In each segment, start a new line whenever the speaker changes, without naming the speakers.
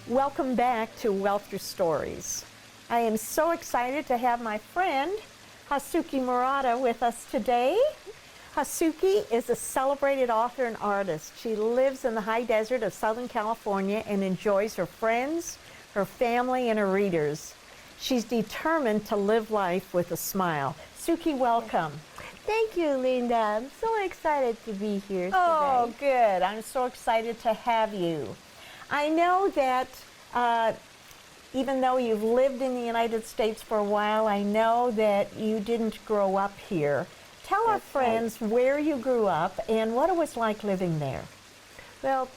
Welcome back to Wealth Your Stories. I am so excited to have my friend Hatsuki Murata with us today. Hatsuki is a celebrated author and artist. She lives in the high desert of Southern California and enjoys her friends, her family, and her readers. She's determined to live life with a smile. Suki, welcome.
Thank you, Linda. I'm so excited to be here today.
Oh, good. I'm so excited to have you. I know that even though you've lived in the United States for a while, I know that you didn't grow up here. Tell our friends where you grew up and what it was like living there.
Well,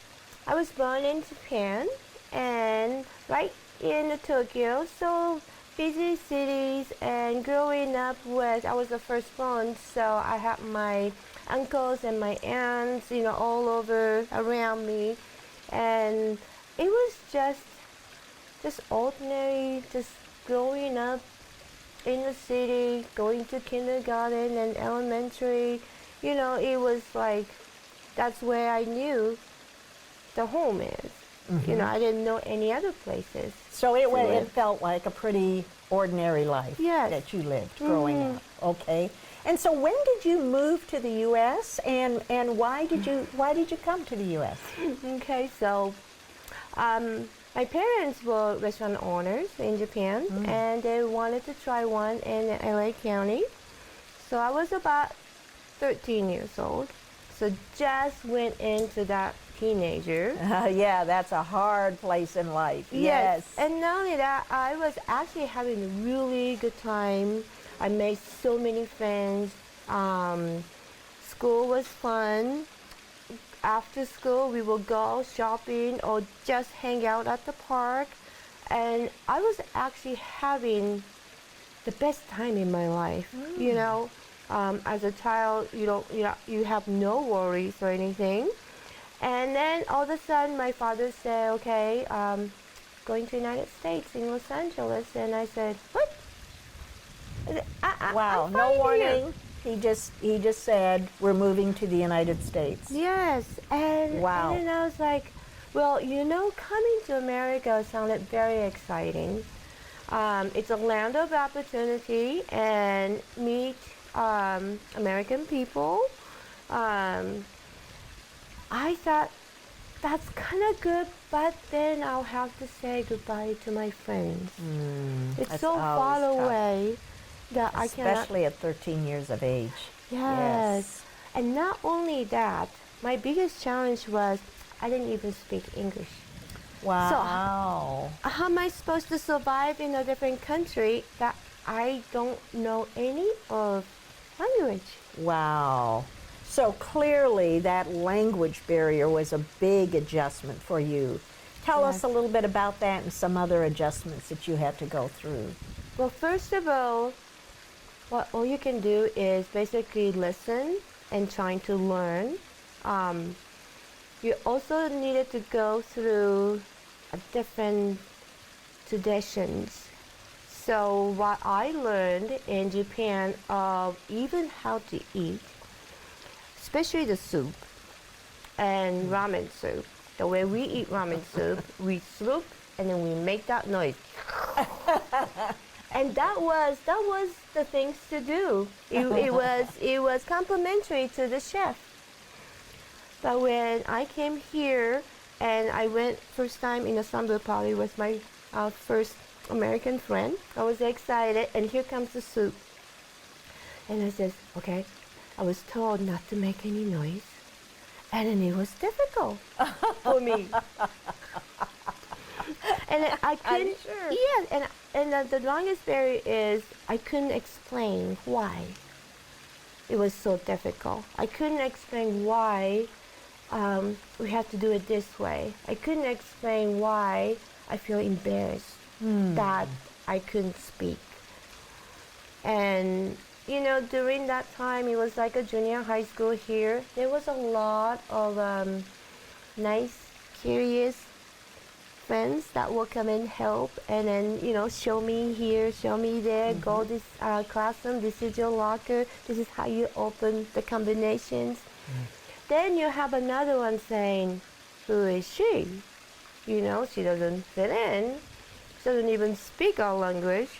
I was born in Japan and right in Tokyo, so busy cities, and growing up I was the firstborn, so I had my uncles and my aunts, all over around me, and it was just ordinary, just growing up in the city, going to kindergarten and elementary. It was like that's where I knew the home is.
Mm-hmm.
I didn't know any other places.
So it felt like a pretty ordinary life that you lived growing up. Okay. And so when did you move to the U.S. and why did you come to the U.S.?
Okay, so my parents were restaurant owners in Japan, and they wanted to try one in LA County. So I was about 13 years old. So just went into that teenager.
Yeah, that's a hard place in life. Yes.
And not only that, I was actually having a really good time. I made so many friends. School was fun. After school, we would go shopping or just hang out at the park. And I was actually having the best time in my life. As a child, you have no worries or anything. And then all of a sudden, my father said, "Okay, going to the United States in Los Angeles." And I said, "What?"
Wow, no warning. He just said, "We're moving to the United States."
Yes, and
wow.
And then I was like, well, coming to America sounded very exciting. It's a land of opportunity and meet American people. I thought that's kind of good, but then I'll have to say goodbye to my friends. It's so far away that I cannot.
Especially at 13 years of age.
Yes. And not only that, my biggest challenge was I didn't even speak English.
Wow.
So how am I supposed to survive in a different country that I don't know any of language?
Wow. So clearly that language barrier was a big adjustment for you. Tell us a little bit about that and some other adjustments that you had to go through.
Well, first of all you can do is basically listen and trying to learn. You also needed to go through different traditions. So what I learned in Japan of even how to eat, especially the soup and ramen soup. The way we eat ramen soup, we sloop and then we make that noise. And that was the things to do. It was complimentary to the chef. But when I came here and I went first time in a slumber party with my first American friend, I was excited, and here comes the soup. And I said, okay, I was told not to make any noise, and then it was difficult for me. And I couldn't.
Sure.
Yeah, and the longest barrier is I couldn't explain why it was so difficult. I couldn't explain why we have to do it this way. I couldn't explain why I feel embarrassed that I couldn't speak. And during that time, it was like a junior high school here. There was a lot of nice, curious friends that will come and help, and then show me here, show me there, go this classroom, this is your locker, this is how you open the combinations. Then you have another one saying, who is she? You know, she doesn't fit in. She doesn't even speak our language.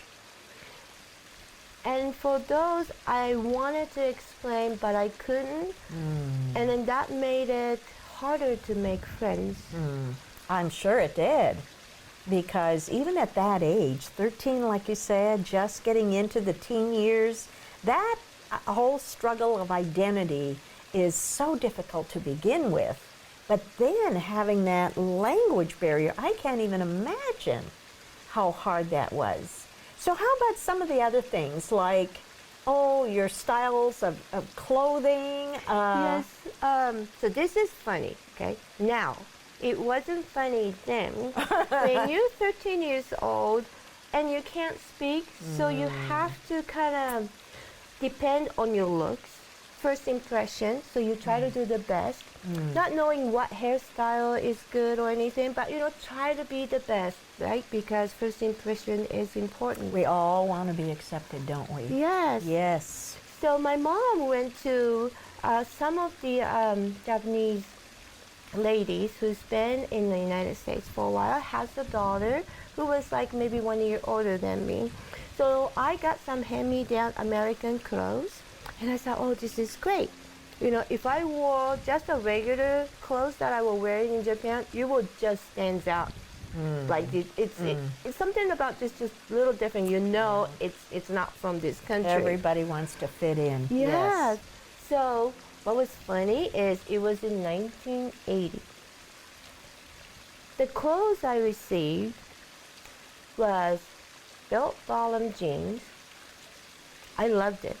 And for those, I wanted to explain, but I couldn't. And then that made it harder to make friends.
I'm sure it did. Because even at that age, 13, like you said, just getting into the teen years, that whole struggle of identity is so difficult to begin with. But then having that language barrier, I can't even imagine how hard that was. So how about some of the other things, like, oh, your styles of clothing?
Yes. So this is funny, okay? Now, it wasn't funny then. When you're 13 years old and you can't speak, so you have to kind of depend on your looks, first impression, so you try to do the best, not knowing what hairstyle is good or anything, but you know, try to be the best, right? Because first impression is important.
We all want to be accepted, don't we?
Yes.
Yes.
So my mom went to some of the Japanese ladies who's been in the United States for a while, has a daughter who was like maybe 1 year older than me. So I got some hand-me-down American clothes, and I thought, oh, this is great. You know, if I wore just a regular clothes that I was wearing in Japan, you would just stand out. Like it's something about this just a little different. You know, it's not from this country.
Everybody wants to fit in.
Yes. So what was funny is it was in 1980. The clothes I received was belt-bottom jeans. I loved it.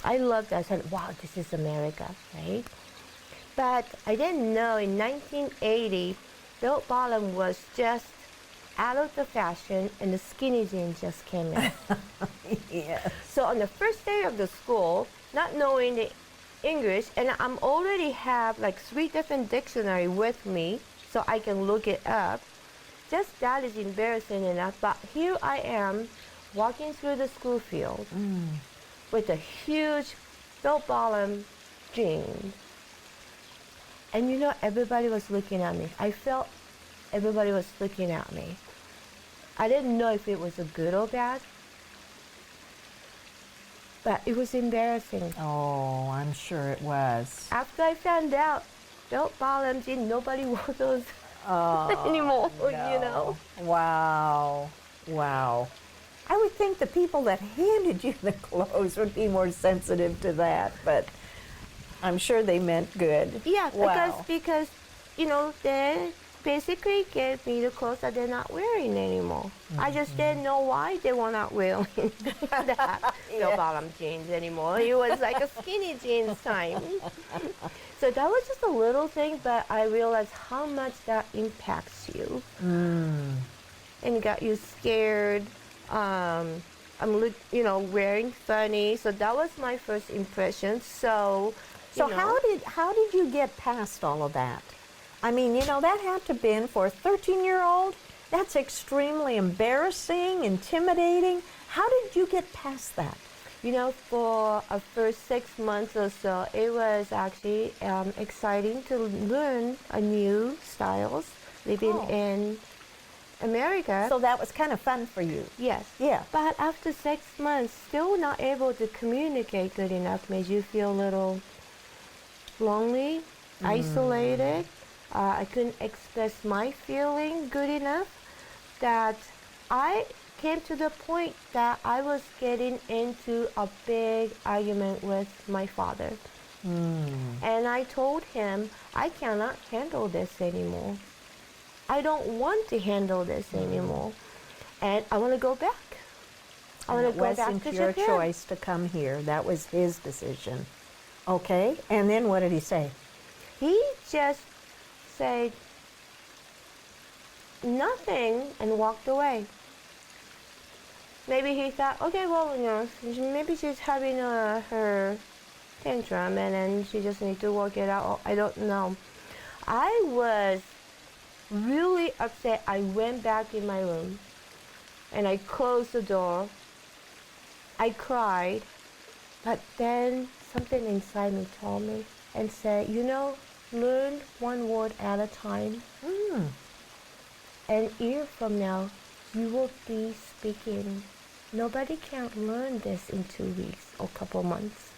I said, wow, this is America, right? But I didn't know in 1980, belt-bottom was just out of the fashion and the skinny jeans just came in.
Yes.
So on the first day of the school, not knowing the English, and I'm already have like 3 different dictionary with me, so I can look it up. Just that is embarrassing enough, but here I am walking through the school field with a huge belt-bottom jeans. And you know, everybody was looking at me. I felt everybody was looking at me. I didn't know if it was a good or bad, but it was embarrassing.
Oh, I'm sure it was.
After I found out, belt-bottom jeans, nobody wore those anymore, you know.
Wow. Wow. I would think the people that handed you the clothes would be more sensitive to that, but I'm sure they meant good.
Yeah,
Wow.
because you know, they basically gave me the clothes that they're not wearing anymore. I just didn't know why they were not wearing that bell-bottom jeans anymore. It was like a skinny jeans time. So that was just a little thing, but I realized how much that impacts you. And got you scared. You know, wearing funny. So that was my first impression. So you know.
how did you get past all of that? I mean, you know, that had to have been for a 13-year-old. That's extremely embarrassing, intimidating. How did you get past that?
You know, for a first 6 months or so, it was actually exciting to learn a new styles living in America.
So that was kind of fun for you.
Yes.
Yeah.
But after 6 months, still not able to communicate good enough, made you feel a little lonely, isolated. I couldn't express my feeling good enough, that I came to the point that I was getting into a big argument with my father. And I told him, I cannot handle this anymore. I don't want to handle this anymore. And I want to go back. I want to go back to Japan.
It wasn't your choice to come here. That was his decision. Okay. And then what did he say?
He just said nothing and walked away. Maybe he thought, okay, well, you know, maybe she's having her tantrum and then she just needs to work it out. I don't know. I was really upset. I went back in my room and I closed the door. I cried, but then something inside me told me and said, you know, learn one word at a time. An year from now, you will be speaking. Nobody can learn this in 2 weeks or couple months.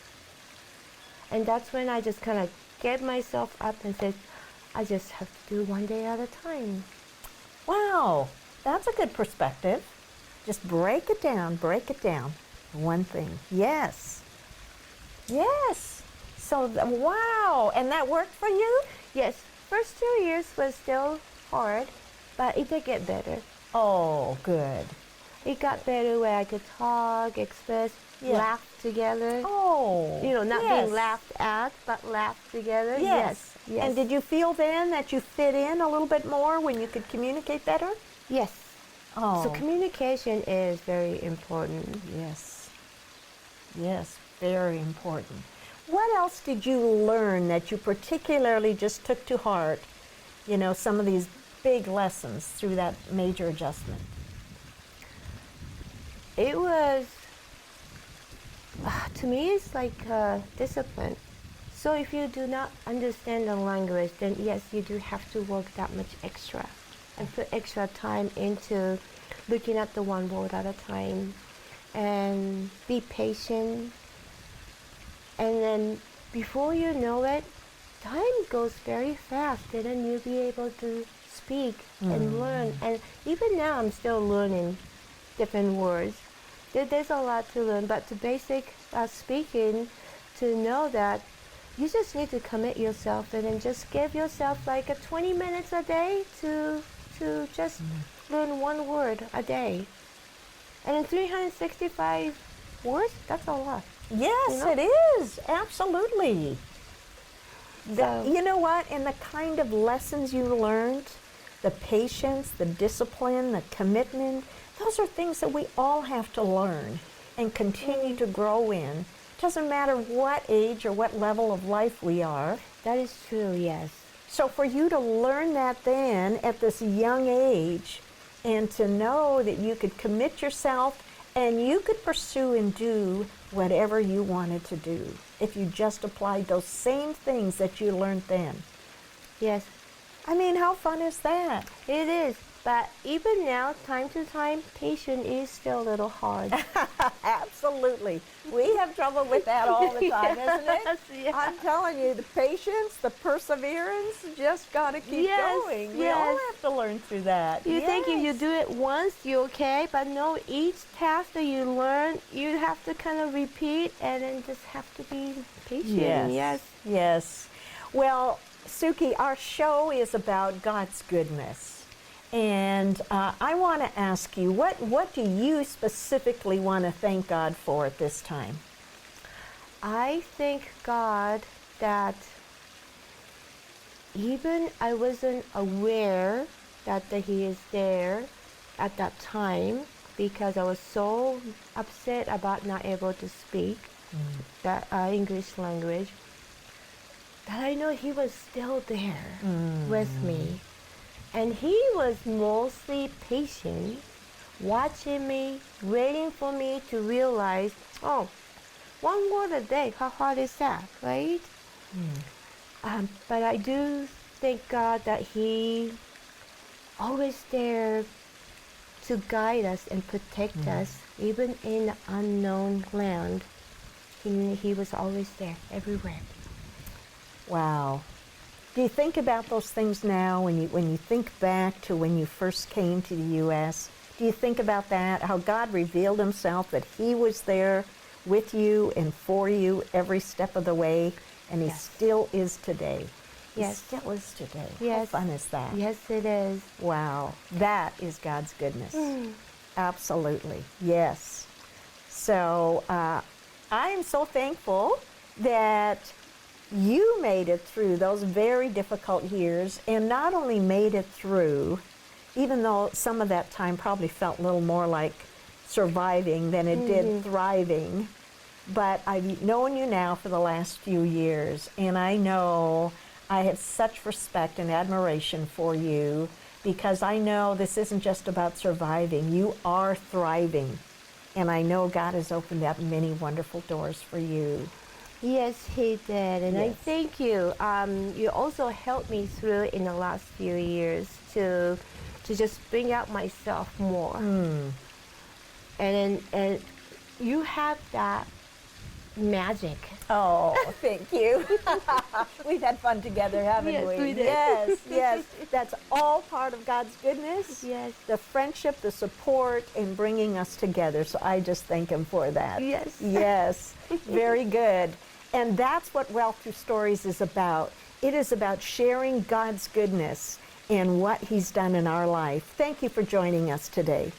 And that's when I just kind of get myself up and said, I just have to do one day at a time.
Wow, that's a good perspective. Just break it down, break it down. One thing. Yes. Yes. So, wow. And that worked for you?
Yes, first 2 years was still hard, but it did get better.
Oh, good.
It got better where I could talk, express,
Yeah.
laugh together.
Oh.
Not
yes.
being laughed at, but laugh together.
Yes.
Yes.
And did you feel then that you fit in a little bit more when you could communicate better?
Yes.
Oh.
So communication is very important.
Yes. Yes, very important. What else did you learn that you particularly just took to heart? Some of these big lessons through that major adjustment.
It was, to me, it's like discipline. So if you do not understand the language, then yes, you do have to work that much extra and put extra time into looking at the one word at a time and be patient. And then before you know it, time goes very fast, and then you'll be able to speak and learn. And even now, I'm still learning different words. There's a lot to learn, but the basic speaking, to know that you just need to commit yourself and then just give yourself like 20 minutes a day to just learn one word a day. And in 365 words, that's a lot.
Yes, it is. Absolutely. You know what? And the kind of lessons you learned, the patience, the discipline, the commitment, those are things that we all have to learn and continue to grow in. Doesn't matter what age or what level of life we are.
That is true, yes.
So for you to learn that then at this young age and to know that you could commit yourself and you could pursue and do whatever you wanted to do if you just applied those same things that you learned then.
Yes.
I mean, how fun is that?
It is. But even now, time to time, patience is still a little hard.
Absolutely. We have trouble with that all the time, isn't it?
Yeah.
I'm telling you, the patience, the perseverance, just got to keep going. We all have to learn through that.
You think if you do it once, you're okay, but no, each task that you learn, you have to kind of repeat and then just have to be patient.
Yes. Well, Suki, our show is about God's goodness. And I want to ask you, what do you specifically want to thank God for at this time?
I thank God that even I wasn't aware that He is there at that time because I was so upset about not able to speak that English language, that I know He was still there with me. And He was mostly patient, watching me, waiting for me to realize, oh, one word a day, how hard is that, right? But I do thank God that He always there to guide us and protect us, even in the unknown land. He was always there, everywhere.
Wow. Do you think about those things now when you think back to when you first came to the U.S.? Do you think about that, how God revealed Himself, that He was there with you and for you every step of the way, and He still is today?
Yes.
He still is today.
Yes.
How fun is that?
Yes, it is.
Wow. That is God's goodness. Absolutely. Yes. So I am so thankful that you made it through those very difficult years, and not only made it through, even though some of that time probably felt a little more like surviving than it did thriving, but I've known you now for the last few years, and I know I have such respect and admiration for you because I know this isn't just about surviving. You are thriving, and I know God has opened up many wonderful doors for you.
Yes, He did, and I
Yes.
thank you. You also helped me through in the last few years to to just bring out myself more. And you have that magic.
Oh, thank you. We've had fun together, haven't
Yes,
we?
we did.
Yes, yes. That's all part of God's goodness.
Yes.
The friendship, the support, and bringing us together. So I just thank Him for that.
Yes.
Yes. Very good. And that's what Wealth Through Stories is about. It is about sharing God's goodness and what He's done in our life. Thank you for joining us today.